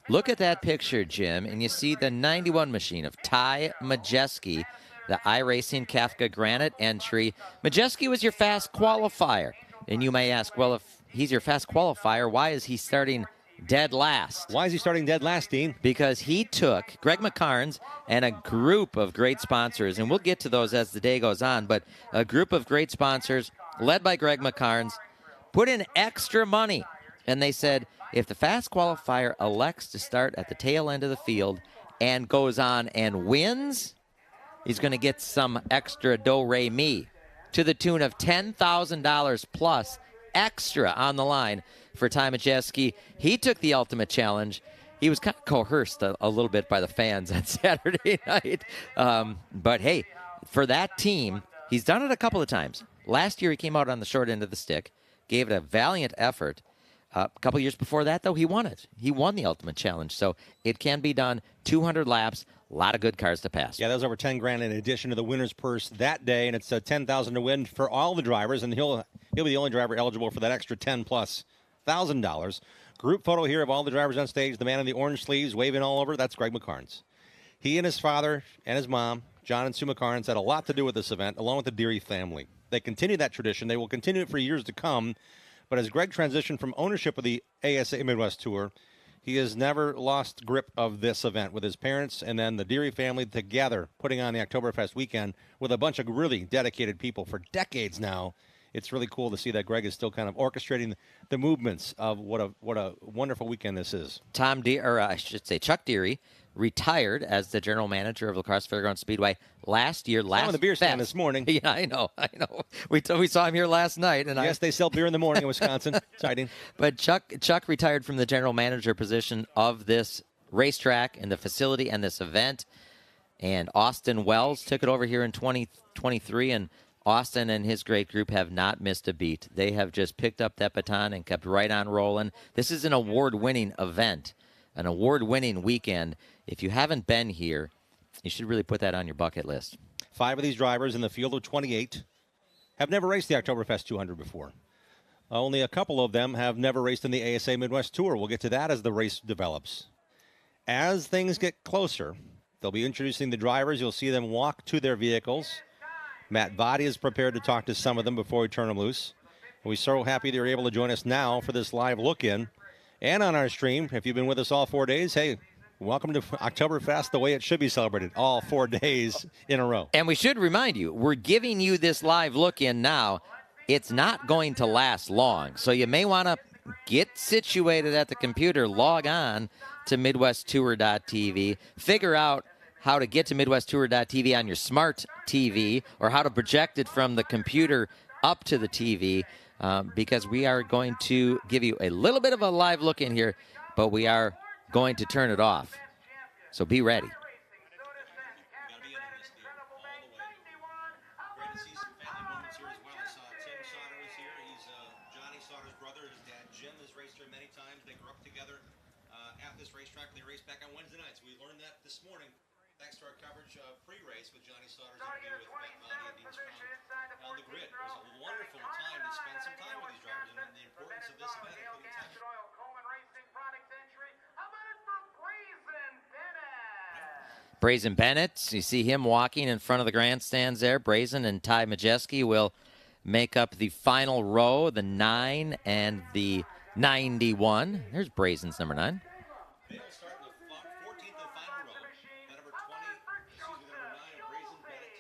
Look at that picture, Jim, and you see the 91 machine of Ty Majeski, the iRacing Kafka Granite entry. Majeski was your fast qualifier. And you may ask, well, if he's your fast qualifier, why is he starting dead last? Why is he starting dead last, Dean? Because he took Greg McCarnes and a group of great sponsors, and we'll get to those as the day goes on, but a group of great sponsors led by Greg McCarnes put in extra money. And they said, if the fast qualifier elects to start at the tail end of the field and goes on and wins, he's going to get some extra do-re-mi to the tune of $10,000 plus extra on the line for Ty Majeski. He took the ultimate challenge. He was kind of coerced a little bit by the fans on Saturday night. But, hey, for that team, he's done it a couple of times. Last year he came out on the short end of the stick, gave it a valiant effort. A couple years before that, though, he won it. He won the ultimate challenge. So it can be done. 200 laps, a lot of good cars to pass. Yeah, that was over $10,000 in addition to the winner's purse that day, and it's $10,000 to win for all the drivers, and he'll be the only driver eligible for that extra $10,000+. Group photo here of all the drivers on stage. The man in the orange sleeves waving all over. That's Greg McCarnes. He and his father and his mom, John and Sue McCarnes, had a lot to do with this event, along with the Deary family. They continue that tradition. They will continue it for years to come. But as Greg transitioned from ownership of the ASA Midwest Tour, he has never lost grip of this event with his parents and then the Deary family together putting on the Octoberfest weekend with a bunch of really dedicated people for decades now. It's really cool to see that Greg is still kind of orchestrating the movements of what a wonderful weekend this is. Chuck Deary retired as the general manager of Lacrosse Fairgrounds Speedway last year. On the beer stand this morning. Yeah, I know. We saw him here last night. And yes, they sell beer in the morning in Wisconsin. Exciting. But Chuck retired from the general manager position of this racetrack and the facility and this event. And Austin Wells took it over here in 2023, and Austin and his great group have not missed a beat. They have just picked up that baton and kept right on rolling. This is an award-winning event, an award-winning weekend. If you haven't been here, you should really put that on your bucket list. 5 of these drivers in the field of 28 have never raced the Oktoberfest 200 before. Only a couple of them have never raced in the ASA Midwest Tour. We'll get to that as the race develops. As things get closer, they'll be introducing the drivers. You'll see them walk to their vehicles. Matt Vadi is prepared to talk to some of them before we turn them loose. We're so happy they're able to join us now for this live look-in. And on our stream, if you've been with us all 4 days, hey, welcome to Oktoberfest the way it should be celebrated, all 4 days in a row. And we should remind you, we're giving you this live look-in now. It's not going to last long, so you may want to get situated at the computer, log on to MidwestTour.tv, figure out how to get to MidwestTour.tv on your smart TV or how to project it from the computer up to the TV, because we are going to give you a little bit of a live look in here, but we are going to turn it off. So be ready. Sauter's brother, his dad Jim, has raced here many times. They grew up together at this racetrack. They raced back on Wednesday nights. We learned that this morning thanks to our coverage pre-race with Johnny Sauter's interview with Matt Vadi and Dean Strong on the grid. It was a wonderful time to spend some time with these drivers and the importance of this event. Brazen Bennett, you see him walking in front of the grandstands there. Brazen and Ty Majeski will make up the final row, the 9 and the 91. There's Brazen's number 9. They'll start in the 14th and final row. The number 9 of Brazen Bennett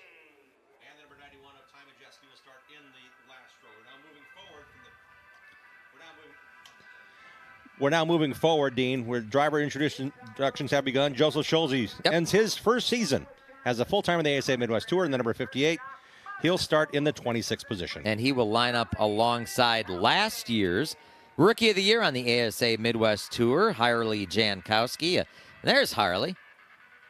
and the number 91 of Ty Majeski will start in the last row. We're now moving forward, Dean, where driver introductions have begun. Joseph Schulze ends his first season as a full-timer in the ASA Midwest Tour, and the number 58. He'll start in the 26th position. And he will line up alongside last year's Rookie of the Year on the ASA Midwest Tour, Harley Jankowski. There's Harley.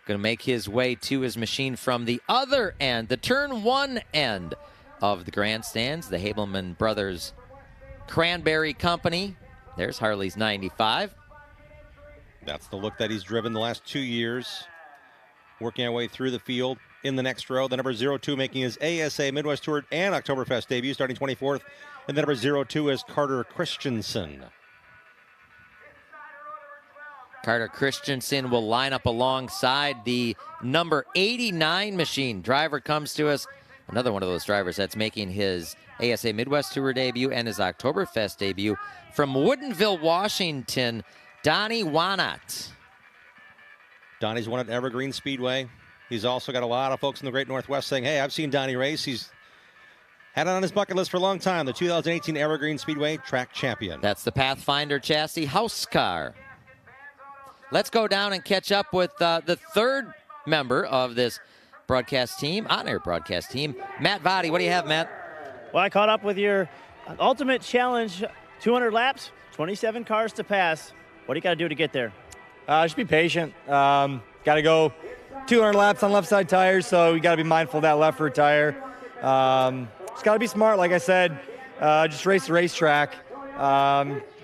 Going to make his way to his machine from the other end, the turn 1 end of the grandstands, the Habelman Brothers Cranberry Company. There's Harley's 95. That's the look that he's driven the last 2 years. Working our way through the field. In the next row, the number 02 making his ASA Midwest Tour and Oktoberfest debut, starting 24th. And the number 02 is Carter Christensen. Carter Christensen will line up alongside the number 89 machine. Driver comes to us, another one of those drivers that's making his ASA Midwest Tour debut and his Octoberfest debut from Woodinville, Washington, Donnie Wanat. Donnie's won at Evergreen Speedway. He's also got a lot of folks in the Great Northwest saying, hey, I've seen Donnie race. He's had it on his bucket list for a long time. The 2018 Evergreen Speedway track champion. That's the Pathfinder chassis house car. Let's go down and catch up with the third member of this broadcast team, on-air broadcast team, Matt Vadi. What do you have, Matt? Well, I caught up with your ultimate challenge, 200 laps, 27 cars to pass. What do you got to do to get there? Just be patient. Got to go 200 laps on left side tires, so you got to be mindful of that left rear tire. Just got to be smart, like I said. Just race the racetrack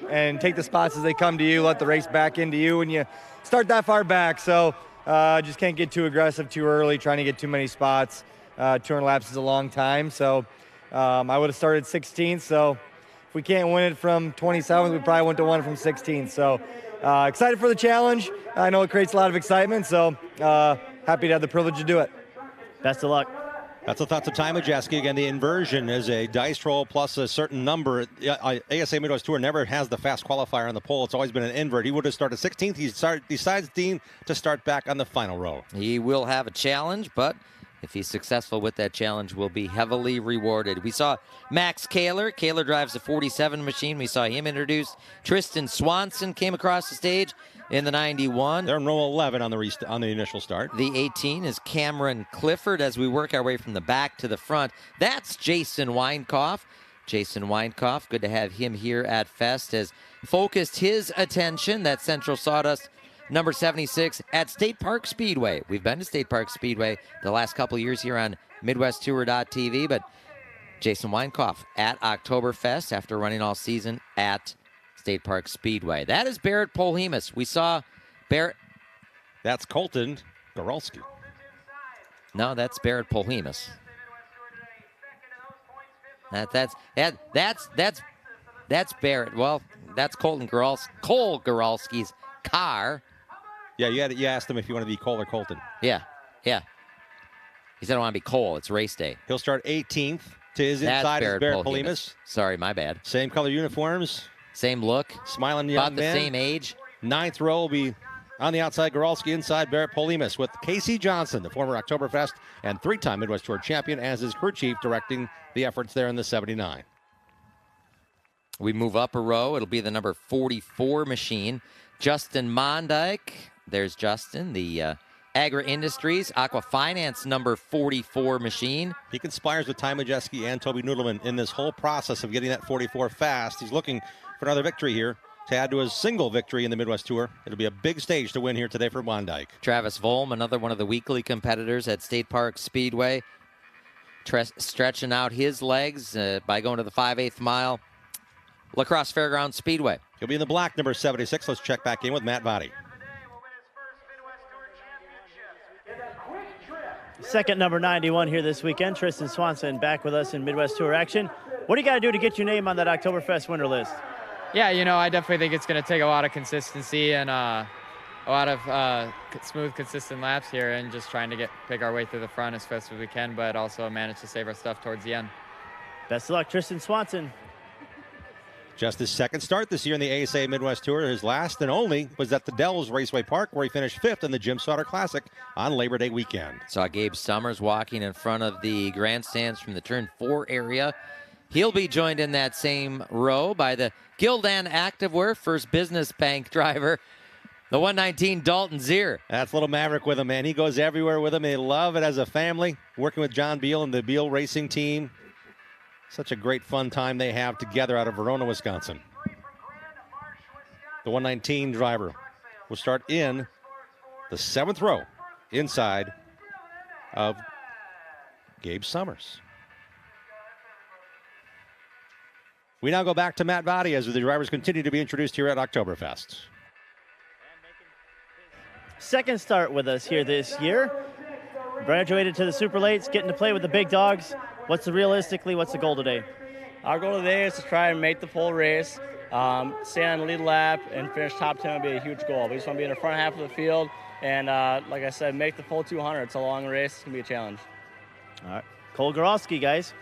and take the spots as they come to you. Let the race back into you when you start that far back. So just can't get too aggressive too early, trying to get too many spots. 200 laps is a long time, so I would have started 16th. So if we can't win it from 27th, we probably went to one from 16th. So excited for the challenge. I know it creates a lot of excitement, so happy to have the privilege to do it. Best of luck. That's the thoughts of Ty Majeski. Again, the inversion is a dice roll plus a certain number. ASA Midwest Tour never has the fast qualifier on the pole. It's always been an invert. He would have started 16th. He decides, Dean, to start back on the final row. He will have a challenge, but if he's successful with that challenge, will be heavily rewarded. We saw Max Kaler. Kaler drives a 47 machine. We saw him introduced. Tristan Swanson came across the stage in the 91. They're in row 11 on the initial start. The 18 is Cameron Clifford as we work our way from the back to the front. That's Jason Weinkoff. Jason Weinkoff, good to have him here at Fest, has focused his attention, that Central Sawdust number 76 at State Park Speedway. We've been to State Park Speedway the last couple of years here on MidwestTour.tv, but Jason Weinkoff at Octoberfest after running all season at State Park Speedway. That is Barrett Polhemus. We saw Barrett. That's Colton Goralski. No, that's Barrett Polhemus. That's Barrett. Well, that's Cole Goralski's car. Yeah, you asked him if you want to be Cole or Colton. Yeah. He said I want to be Cole. It's race day. He'll start 18th. To his inside is Barrett Polhemus. Sorry, my bad. Same color uniforms. Same look. Smiling young man. About the same age. Ninth row will be on the outside, Goralski inside, Barrett Polhemus with Casey Johnson, the former Octoberfest and three-time Midwest Tour champion, as his crew chief directing the efforts there in the 79. We move up a row. It'll be the number 44 machine. Justin Mondyke. There's Justin, the Agra Industries Aqua Finance number 44 machine. He conspires with Ty Majeski and Toby Noodleman in this whole process of getting that 44 fast. He's looking for another victory here to add to his single victory in the Midwest Tour. It'll be a big stage to win here today for Mondyke. Travis Volm, another one of the weekly competitors at State Park Speedway, stretching out his legs by going to the 5/8 mile. Lacrosse Fairgrounds Speedway. He'll be in the black, number 76. Let's check back in with Matt Vadi. Second number 91 here this weekend. Tristan Swanson back with us in Midwest Tour action. What do you got to do to get your name on that Octoberfest winner list? Yeah, I definitely think it's going to take a lot of consistency and a lot of smooth, consistent laps here, and just trying to pick our way through the front as fast as we can, but also manage to save our stuff towards the end. Best of luck, Tristan Swanson. Just his second start this year in the ASA Midwest Tour. His last and only was at the Dells Raceway Park, where he finished 5th in the Jim Sauter Classic on Labor Day weekend. Saw Gabe Summers walking in front of the grandstands from the Turn 4 area. He'll be joined in that same row by the Gildan Activewear First Business Bank driver, the 119 Dalton Zier. That's little Maverick with him, man. He goes everywhere with him. They love it as a family, working with John Beal and the Beal Racing team. Such a great fun time they have together out of Verona, Wisconsin. The 119 driver will start in the 7th row inside of Gabe Summers. We now go back to Matt Vadi as the drivers continue to be introduced here at Octoberfest. Second start with us here this year. Graduated to the Super Lates, getting to play with the big dogs. What's the goal today? Our goal today is to try and make the full race. Stay on the lead lap and finish top 10 would be a huge goal. We just want to be in the front half of the field and, like I said, make the full 200. It's a long race. It's going to be a challenge. All right. Cole Goralski, guys.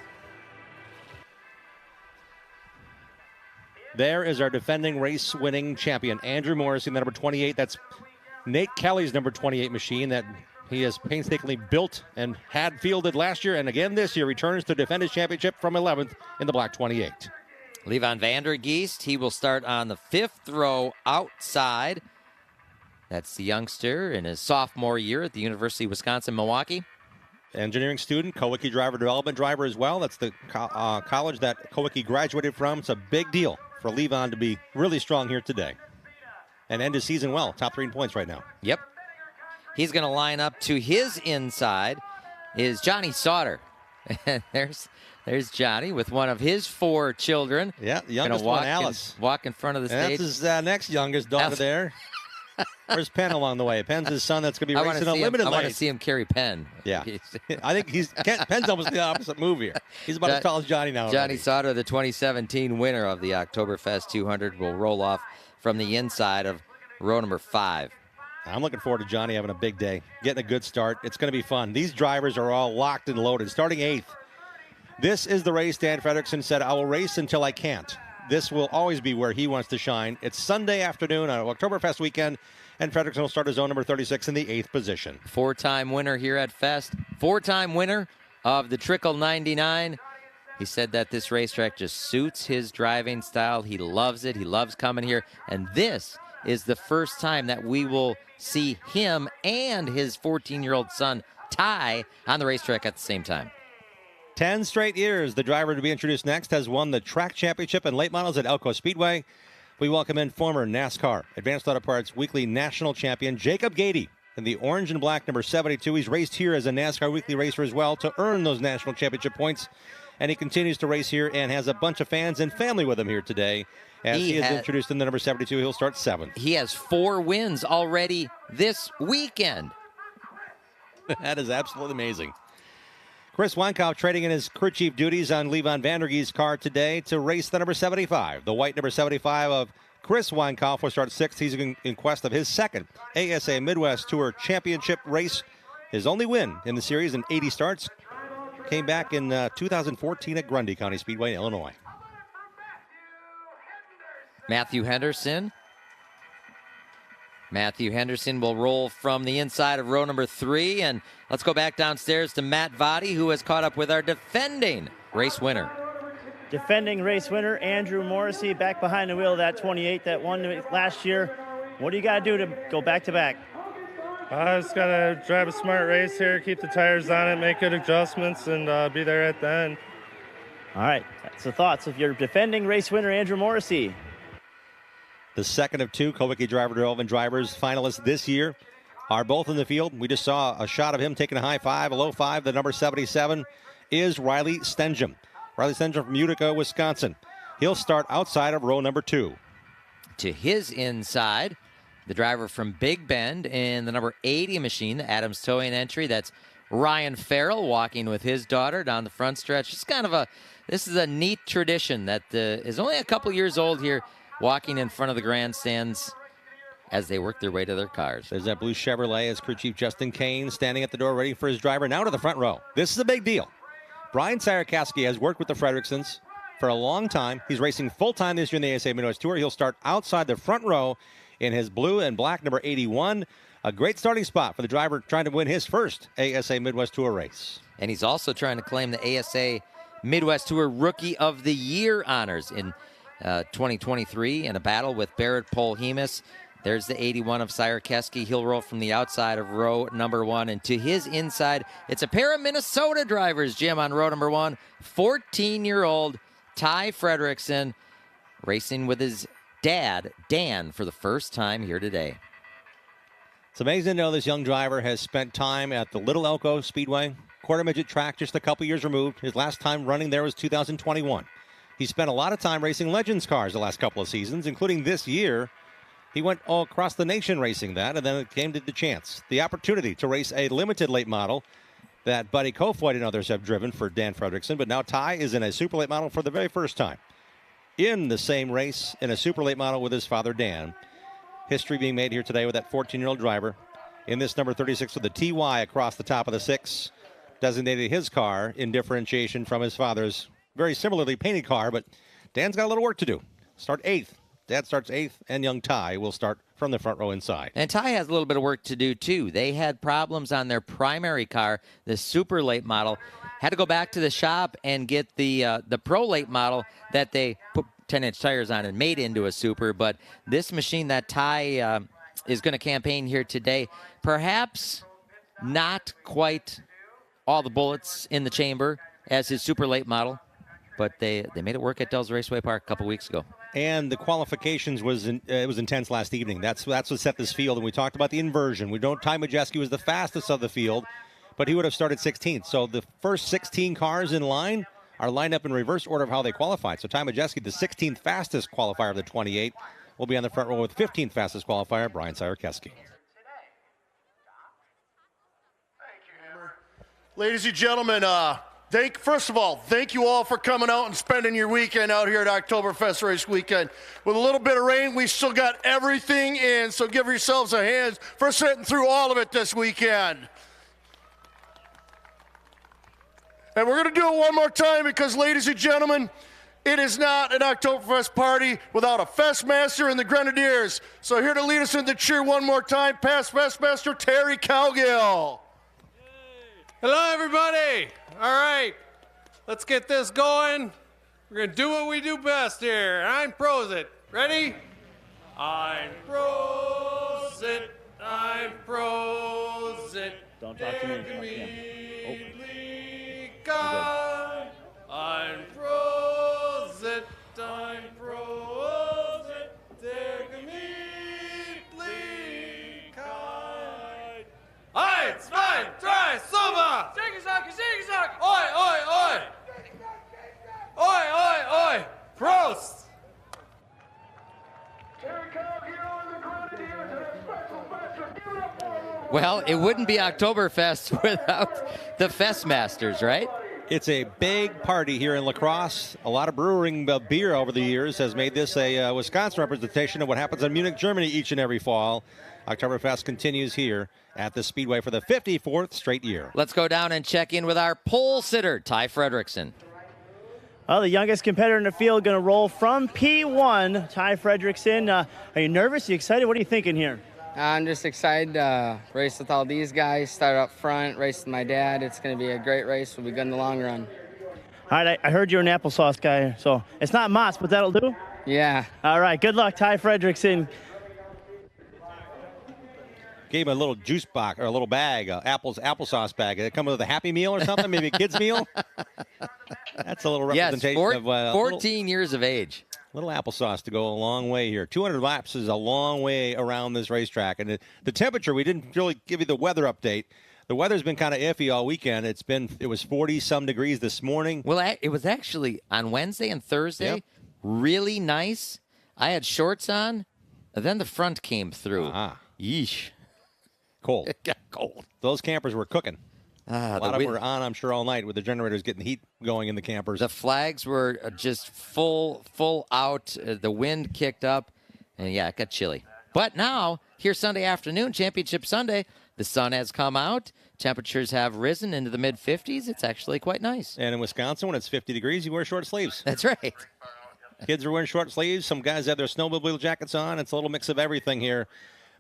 There is our defending race-winning champion, Andrew Morrissey, the number 28. That's Nate Kelly's number 28 machine that he has painstakingly built and had fielded last year, and again this year returns to defend his championship from 11th in the black 28. Levan Vandergeest, he will start on the 5th row outside. That's the youngster in his sophomore year at the University of Wisconsin-Milwaukee. Engineering student, Kowicki driver, development driver as well. That's the college that Kowicki graduated from. It's a big deal for Levan to be really strong here today and end his season well. Top 3 in points right now. Yep. He's going to line up to his inside is Johnny Sauter. There's Johnny with one of his 4 children. Yeah, the youngest one, Alice. Walk in front of the stage. That's his next youngest daughter there. Where's Penn along the way? Penn's his son that's going to be racing a limited I lane. want to see him carry Penn. Yeah. I think Penn's almost the opposite move here. He's about as tall as Johnny now. Johnny Sauter, the 2017 winner of the Octoberfest 200, will roll off from the inside of row number 5. I'm looking forward to Johnny having a big day, getting a good start. It's going to be fun. These drivers are all locked and loaded. Starting 8th. This is the race Dan Fredrickson said, I will race until I can't. This will always be where he wants to shine. It's Sunday afternoon on Octoberfest weekend, and Fredrickson will start his own number 36 in the 8th position. 4-time winner here at Fest. 4-time winner of the Trickle 99. He said that this racetrack just suits his driving style. He loves it. He loves coming here. And this is the first time that we will see him and his 14-year-old son, Ty, on the racetrack at the same time. 10 straight years. The driver to be introduced next has won the track championship in late models at Elko Speedway. We welcome in former NASCAR Advanced Auto Parts Weekly National Champion Jacob Gady in the orange and black number 72. He's raced here as a NASCAR Weekly racer as well to earn those national championship points. And he continues to race here and has a bunch of fans and family with him here today. As he is introduced in the number 72, he'll start 7th. He has 4 wins already this weekend. That is absolutely amazing. Chris Weinkauf trading in his crew chief duties on Levan Vandergeest's car today to race the number 75. The white number 75 of Chris Weinkauf will start 6th. He's in quest of his 2nd ASA Midwest Tour Championship race. His only win in the series in 80 starts came back in 2014 at Grundy County Speedway, Illinois. Matthew Henderson will roll from the inside of row number 3. And let's go back downstairs to Matt Vadi, who has caught up with our defending race winner. Defending race winner, Andrew Morrissey, back behind the wheel of that 28 that won last year. What do you got to do to go back-to-back? I just got to drive a smart race here, keep the tires on it, make good adjustments, and be there at the end. All right, that's the thoughts of your defending race winner, Andrew Morrissey. The second of 2 Kowicki driver development drivers finalists this year are both in the field. We just saw a shot of him taking a high 5, a low 5. The number 77 is Riley Stenjum. Riley Stenjum from Utica, Wisconsin. He'll start outside of row number 2. To his inside, the driver from Big Bend in the number 80 machine, the Adams Towing entry. That's Ryan Farrell walking with his daughter down the front stretch. This is a neat tradition that is only a couple years old here, walking in front of the grandstands as they work their way to their cars. There's that blue Chevrolet as crew chief Justin Kane standing at the door waiting for his driver. Now to the front row. This is a big deal. Brian Sierkowski has worked with the Fredricksons for a long time. He's racing full-time this year in the ASA Midwest Tour. He'll start outside the front row in his blue and black number 81. A great starting spot for the driver trying to win his first ASA Midwest Tour race. And he's also trying to claim the ASA Midwest Tour Rookie of the Year honors in 2023 in a battle with Barrett Polhemus. There's the 81 of Sierkowski. He'll roll from the outside of row number 1. And to his inside, it's a pair of Minnesota drivers, Jim, on row number 1. 14-year-old Ty Fredrickson racing with his dad, Dan, for the first time here today. It's amazing to know this young driver has spent time at the Little Elko Speedway, quarter midget track, just a couple years removed. His last time running there was 2021. He spent a lot of time racing Legends cars the last couple of seasons, including this year. He went all across the nation racing that, and then it came to the chance, the opportunity to race a limited late model that Buddy Kofoid and others have driven for Dan Fredrickson. But now Ty is in a super late model for the very first time. in the same race in a super late model with his father, Dan. History being made here today with that 14-year-old driver in this number 36 with the TY across the top of the 6. Designated his car in differentiation from his father's very similarly painted car, but Dan's got a little work to do. Start 8th. Dad starts 8th, and young Ty will start from the front row inside. And Ty has a little bit of work to do, too. They had problems on their primary car, the super late model. Had to go back to the shop and get the pro late model that they put 10-inch tires on and made into a super. But this machine that Ty is going to campaign here today, perhaps not quite all the bullets in the chamber as his super late model, but they made it work at Dells Raceway Park a couple weeks ago. And the qualifications was intense last evening. That's what set this field. And we talked about the inversion. Ty Majeski was the fastest of the field, but he would have started 16th. So the first 16 cars in line are lined up in reverse order of how they qualified. So Ty Majeski, the 16th fastest qualifier of the 28, will be on the front row with 15th fastest qualifier, Brian Sierkeski. Ladies and gentlemen, first of all, thank you all for coming out and spending your weekend out here at Octoberfest Race Weekend. With a little bit of rain, we still got everything in, so give yourselves a hand for sitting through all of it this weekend. And we're going to do it one more time because, ladies and gentlemen, it is not an Octoberfest party without a Festmaster and the Grenadiers. So here to lead us in the cheer one more time, past Festmaster Terry Cowgill. Hello, everybody. All right, let's get this going. We're going to do what we do best here. I'm Prosit. Ready? I'm Prosit. I'm Prosit. Don't talk to me. God. I'm Prosit. I'm Prosit. Take me, please, kind. Eins, zwei, drei, super! Ziggy-zack! Oi, oi, oi! Oi, oi, oi! Prost! Well, it wouldn't be Oktoberfest without the Festmasters, right? It's a big party here in Lacrosse. A lot of brewing beer over the years has made this a Wisconsin representation of what happens in Munich, Germany each and every fall. Oktoberfest continues here at the Speedway for the 54th straight year. Let's go down and check in with our pole sitter, Ty Fredrickson. Well, the youngest competitor in the field going to roll from P1, Ty Fredrickson. Are you nervous? Are you excited? What are you thinking here? I'm just excited to race with all these guys, start up front, race with my dad. It's going to be a great race. We'll be good in the long run. All right, I heard you're an applesauce guy, so it's not Mott's, but that'll do? Yeah. All right, good luck, Ty Fredrickson. Gave him a little juice box or a little bag, applesauce bag. Did it come with a Happy Meal or something? Maybe a kid's meal? That's a little representation of 14 years of age. Little applesauce to go a long way here. 200 laps is a long way around this racetrack. And the temperature, we didn't really give you the weather update. The weather's been kind of iffy all weekend. It was 40-some degrees this morning. Well, it was actually on Wednesday and Thursday, really nice. I had shorts on, and then the front came through. Yeesh. Cold. It got cold. Those campers were cooking. A lot of them were on, I'm sure, all night with the generators getting heat going in the campers. The flags were just full out. The wind kicked up, and it got chilly. But now, here Sunday afternoon, Championship Sunday, the sun has come out. Temperatures have risen into the mid-50s. It's actually quite nice. And in Wisconsin, when it's 50 degrees, you wear short sleeves. That's right. Kids are wearing short sleeves. Some guys have their snowmobile jackets on. It's a little mix of everything here.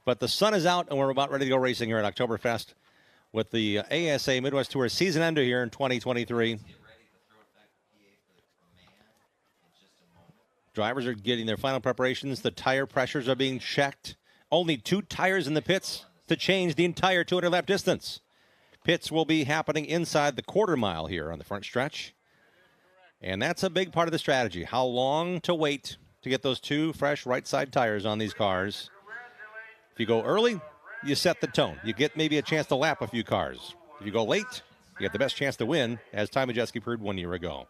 But the sun is out, and we're about ready to go racing here at Oktoberfest with the ASA Midwest Tour season ender here in 2023. Drivers are getting their final preparations. The tire pressures are being checked. Only 2 tires in the pits to change the entire 200-lap distance. Pits will be happening inside the quarter mile here on the front stretch. And that's a big part of the strategy. How long to wait to get those 2 fresh right side tires on these cars. If you go early, you set the tone. You get maybe a chance to lap a few cars. If you go late, you get the best chance to win, as Ty Majeski proved 1 year ago.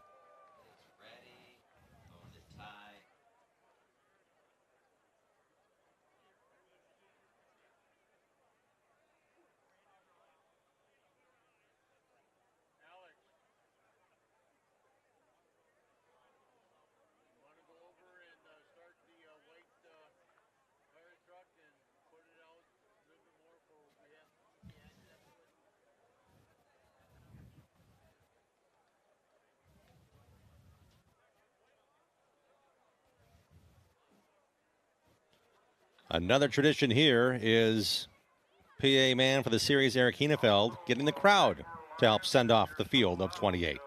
Another tradition here is PA man for the series, Eric Hienefeld, getting the crowd to help send off the field of 28.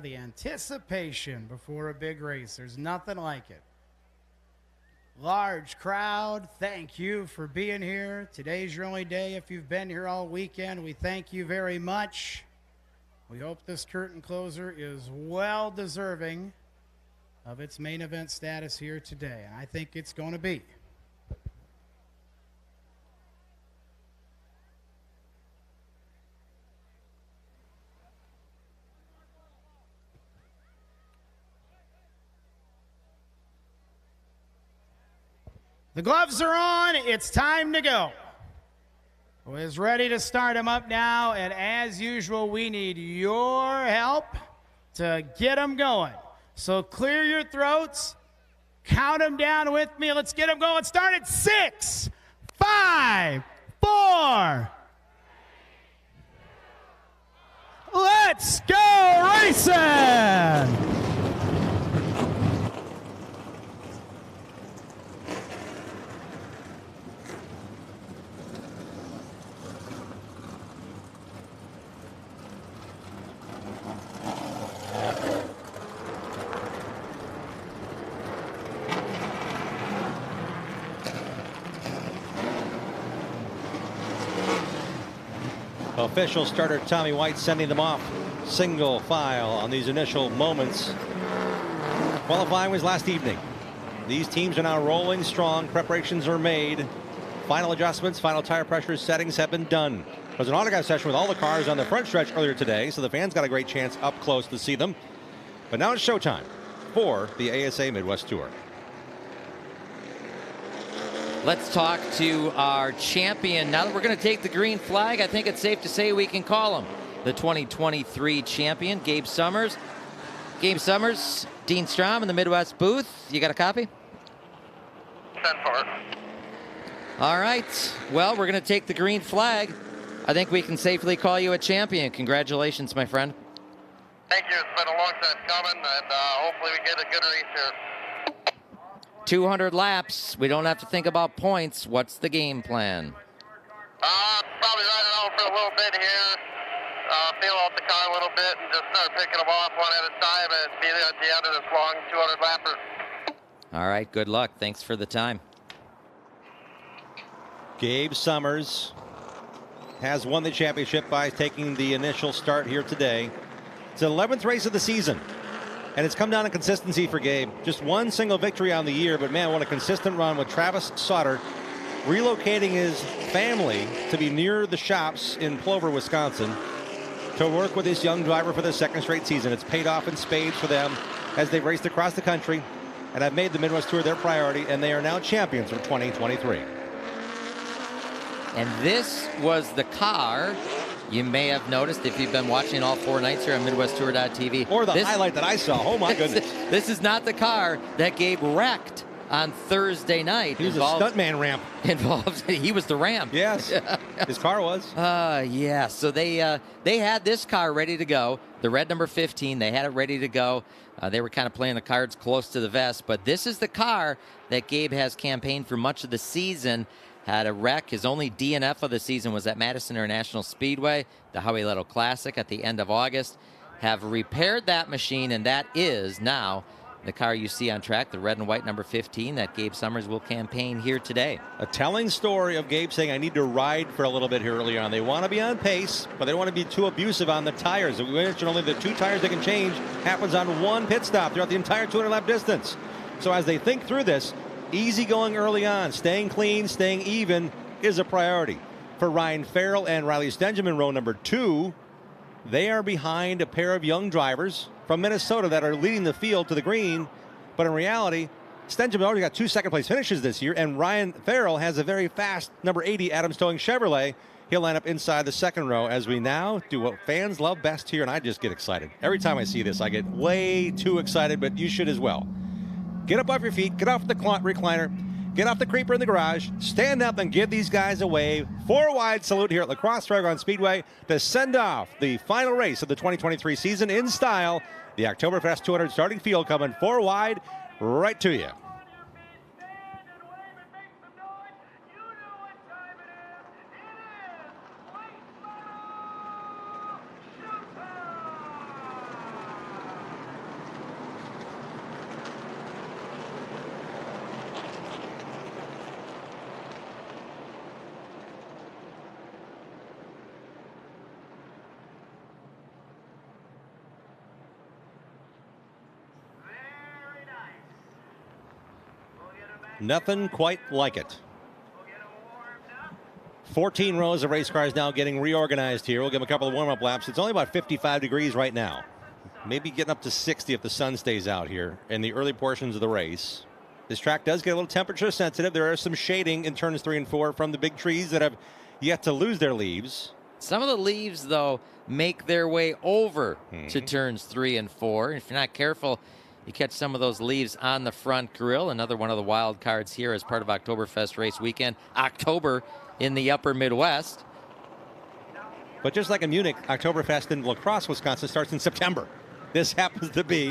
The anticipation before a big race. There's nothing like it. Large crowd, thank you for being here. Today's your only day. If you've been here all weekend, we thank you very much. We hope this curtain closer is well deserving of its main event status here today. And I think it's going to be. The gloves are on. It's time to go. Is ready to start them up now. And as usual, we need your help to get them going. So clear your throats. Count them down with me. Let's get them going. Start at 6, 5, 4. Let's go racing. Official starter Tommy White sending them off single file on these initial moments. Qualifying was last evening. These teams are now rolling strong. Preparations are made. Final adjustments, final tire pressure settings have been done. There was an autograph session with all the cars on the front stretch earlier today, so the fans got a great chance up close to see them. But now it's showtime for the ASA Midwest Tour. Let's talk to our champion. Now that we're going to take the green flag, I think it's safe to say we can call him the 2023 champion, Gabe Summers. Gabe Summers, Dean Strom in the Midwest booth. You got a copy? 10-4. All right. Well, we're going to take the green flag. I think we can safely call you a champion. Congratulations, my friend. Thank you. It's been a long time coming, and hopefully we get a good race here. 200 laps. We don't have to think about points. What's the game plan? Probably ride it out for a little bit here. Feel out the car a little bit and just start picking them off one at a time and be there at the end of this long 200 lapper. All right. Good luck. Thanks for the time. Gabe Summers has won the championship by taking the initial start here today. It's the 11th race of the season. And it's come down to consistency for Gabe. Just one single victory on the year, but man, what a consistent run with Travis Sauter relocating his family to be near the shops in Plover, Wisconsin, to work with this young driver for the second straight season. It's paid off in spades for them as they've raced across the country and have made the Midwest Tour their priority, and they are now champions for 2023. And this was the car you may have noticed if you've been watching all 4 nights here on MidwestTour.tv. Or the highlight that I saw. Oh, my goodness. This is not the car that Gabe wrecked on Thursday night. He was a stuntman ramp. He was the ramp. Yes, his car was. Yeah, so they had this car ready to go. The red number 15, they had it ready to go. They were kind of playing the cards close to the vest. But this is the car that Gabe has campaigned for much of the season. Had a wreck. His only DNF of the season was at Madison International Speedway, the Howie Little Classic at the end of August. Have repaired that machine, and that is now the car you see on track, the red and white number 15 that Gabe Summers will campaign here today. A telling story of Gabe saying, I need to ride for a little bit here early on. They want to be on pace, but they don't want to be too abusive on the tires. We mentioned only the 2 tires they can change happens on 1 pit stop throughout the entire 200-lap distance. So as they think through this, easy going early on, staying clean, staying even is a priority. For Ryan Farrell and Riley Stengeman, row number 2, They are behind a pair of young drivers from Minnesota that are leading the field to the green. But in reality, Stenjamin already got 2 second-place finishes this year, and Ryan Farrell has a very fast number 80 Adams Towing Chevrolet. He'll line up inside the second row as we now do what fans love best here, and I just get excited. Every time I see this, I get way too excited, but you should as well. Get up off your feet, get off the recliner, get off the creeper in the garage, stand up and give these guys a wave. 4-wide salute here at Lacrosse Fairgrounds Speedway to send off the final race of the 2023 season in style. The Octoberfest 200 starting field coming 4 wide right to you. Nothing quite like it. 14 rows of race cars now getting reorganized here. We'll give them a couple of warm-up laps. It's only about 55 degrees right now. Maybe getting up to 60 if the sun stays out here in the early portions of the race. This track does get a little temperature sensitive. There are some shading in turns 3 and 4 from the big trees that have yet to lose their leaves. Some of the leaves, though, make their way over to turns 3 and 4. If you're not careful, you catch some of those leaves on the front grille. Another one of the wild cards here as part of Oktoberfest race weekend. October in the upper Midwest. But just like in Munich, Oktoberfest in Lacrosse, Wisconsin starts in September. This happens to be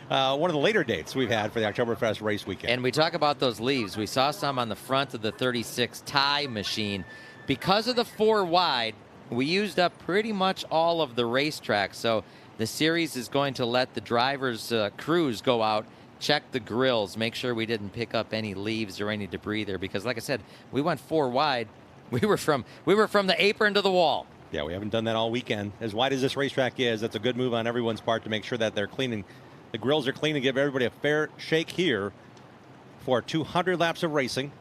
one of the later dates we've had for the Oktoberfest race weekend. And we talk about those leaves. We saw some on the front of the 36 Ty machine. Because of the 4 wide, we used up pretty much all of the racetrack. So the series is going to let the drivers' crews go out, check the grills, make sure we didn't pick up any leaves or any debris there. Because, like I said, we went 4 wide. We were from the apron to the wall. Yeah, we haven't done that all weekend. As wide as this racetrack is, that's a good move on everyone's part to make sure that they're cleaning. The grills are clean and give everybody a fair shake here for 200 laps of racing.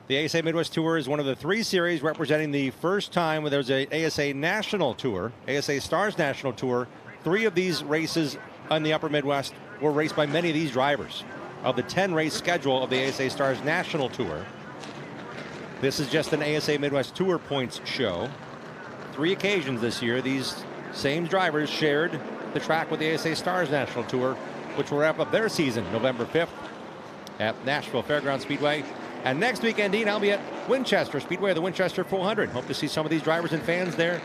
The ASA Midwest Tour is one of the 3 series representing the first time where there's a ASA National Tour, ASA Stars National Tour. 3 of these races on the upper Midwest were raced by many of these drivers. Of the 10 race schedule of the ASA Stars National Tour, this is just an ASA Midwest Tour points show. 3 occasions this year, these same drivers shared the track with the ASA Stars National Tour, which will wrap up their season November 5th at Nashville Fairgrounds Speedway. And next weekend, Dean, I'll be at Winchester Speedway, the Winchester 400. Hope to see some of these drivers and fans there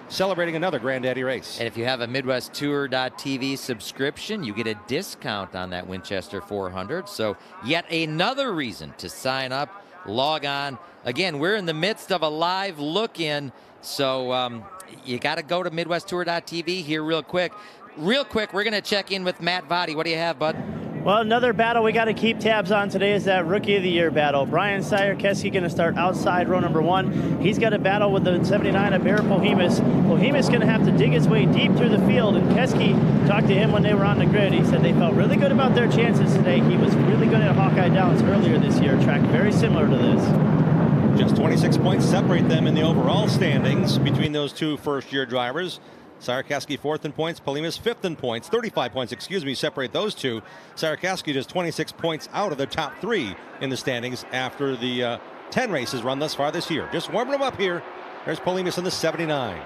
celebrating another Granddaddy race. And if you have a MidwestTour.tv subscription, you get a discount on that Winchester 400. So yet another reason to sign up, log on. Again, we're in the midst of a live look-in, so you got to go to MidwestTour.tv here real quick. Real quick, we're going to check in with Matt Votty. What do you have, bud? Well, another battle we got to keep tabs on today is that Rookie of the Year battle. Brian Keski going to start outside row number 1. He's got a battle with the 79 of Bear Pohemus. Pohemus going to have to dig his way deep through the field, and Keski talked to him when they were on the grid. He said they felt really good about their chances today. He was really good at Hawkeye Downs earlier this year, a track very similar to this. Just 26 points separate them in the overall standings between those 2 first-year drivers. Keski 4th in points, Pohemus 5th in points. 35 points, separate those 2. Keski just 26 points out of the top 3 in the standings after the 10 races run thus far this year. Just warming them up here. There's Pohemus in the 79.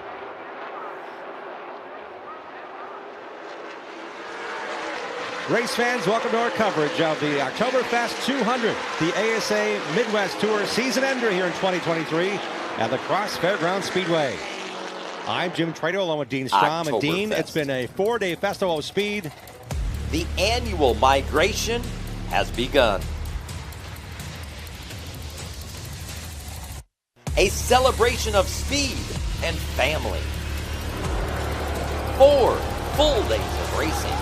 Race fans, welcome to our coverage of the Oktoberfest 200, the ASA Midwest Tour season ender here in 2023 at the Lacrosse Fairgrounds Speedway. I'm Jim Trado along with Dean Strom. And Dean, it's been a 4-day festival of speed. The annual migration has begun. A celebration of speed and family. 4 full days of racing.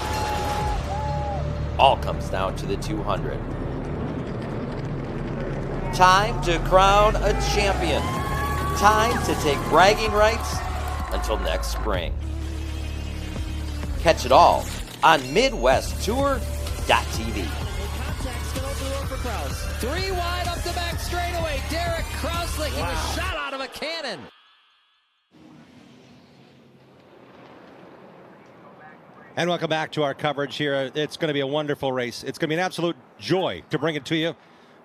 All comes down to the 200. Time to crown a champion. Time to take bragging rights until next spring. Catch it all on MidwestTour.tv. Contact still open for Kraus. 3 wide up the back straightaway. Derek Kraus like he was shot out of a cannon. And welcome back to our coverage here. It's going to be a wonderful race. It's going to be an absolute joy to bring it to you.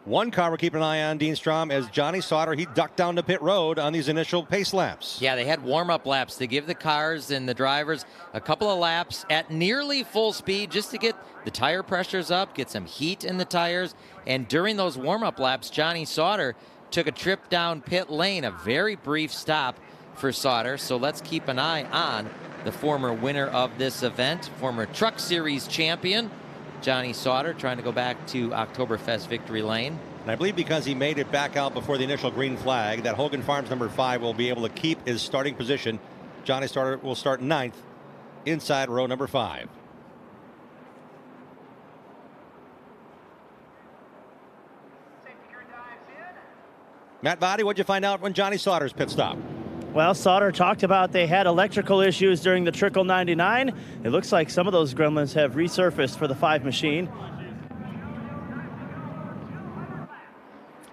One car we're keeping an eye on, Dean Strom, as Johnny Sauter. He ducked down to pit road on these initial pace laps. Yeah, they had warm-up laps to give the cars and the drivers a couple of laps at nearly full speed just to get the tire pressures up, get some heat in the tires. And during those warm-up laps, Johnny Sauter took a trip down pit lane, a very brief stop for Sauter. So let's keep an eye on the former winner of this event, former Truck Series champion, Johnny Sauter, trying to go back to Octoberfest victory lane. And I believe because he made it back out before the initial green flag, that Hogan Farms number 5 will be able to keep his starting position. Johnny Sauter will start 9th inside row number 5. Matt Votty, what'd you find out when Johnny Sauter's pit stop? Well, Sauter talked about they had electrical issues during the Trickle 99. It looks like some of those gremlins have resurfaced for the 5 machine.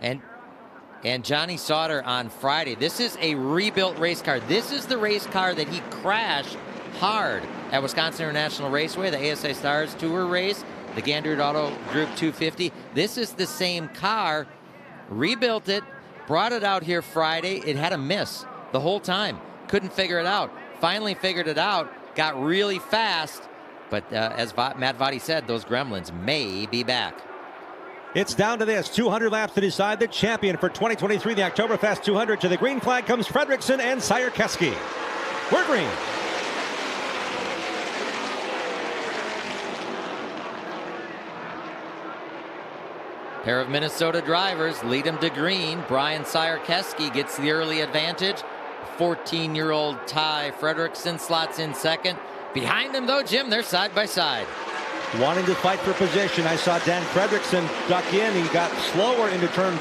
And Johnny Sauter on Friday, this is a rebuilt race car. This is the race car that he crashed hard at Wisconsin International Raceway, the ASA Stars Tour race, the Gandard Auto Group 250. This is the same car, rebuilt it, brought it out here Friday. It had a miss the whole time. Couldn't figure it out. Finally figured it out. Got really fast. But as Matt Votty said, those gremlins may be back. It's down to this. 200 laps to decide the champion for 2023, the Oktoberfest 200. To the green flag comes Fredrickson and Majeski. We're green. Pair of Minnesota drivers lead him to green. Brian Majeski gets the early advantage. 14-year-old Ty Fredrickson slots in second. Behind him, though, Jim, they're side by side. Wanting to fight for position, I saw Dan Fredrickson duck in. He got slower into turn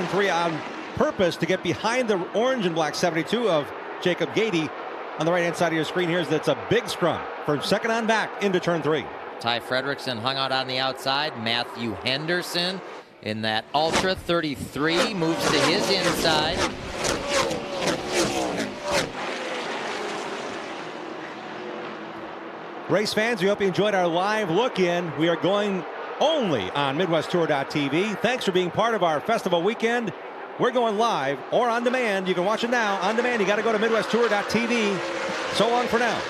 3 on purpose to get behind the orange and black 72 of Jacob Gady. On the right-hand side of your screen here, that's a big scrum from second on back into turn 3. Ty Fredrickson hung out on the outside. Matthew Henderson in that Ultra 33 moves to his inside. Race fans, we hope you enjoyed our live look-in. We are going only on MidwestTour.tv. Thanks for being part of our festival weekend. We're going live or on demand. You can watch it now on demand. You got to go to MidwestTour.tv. So long for now.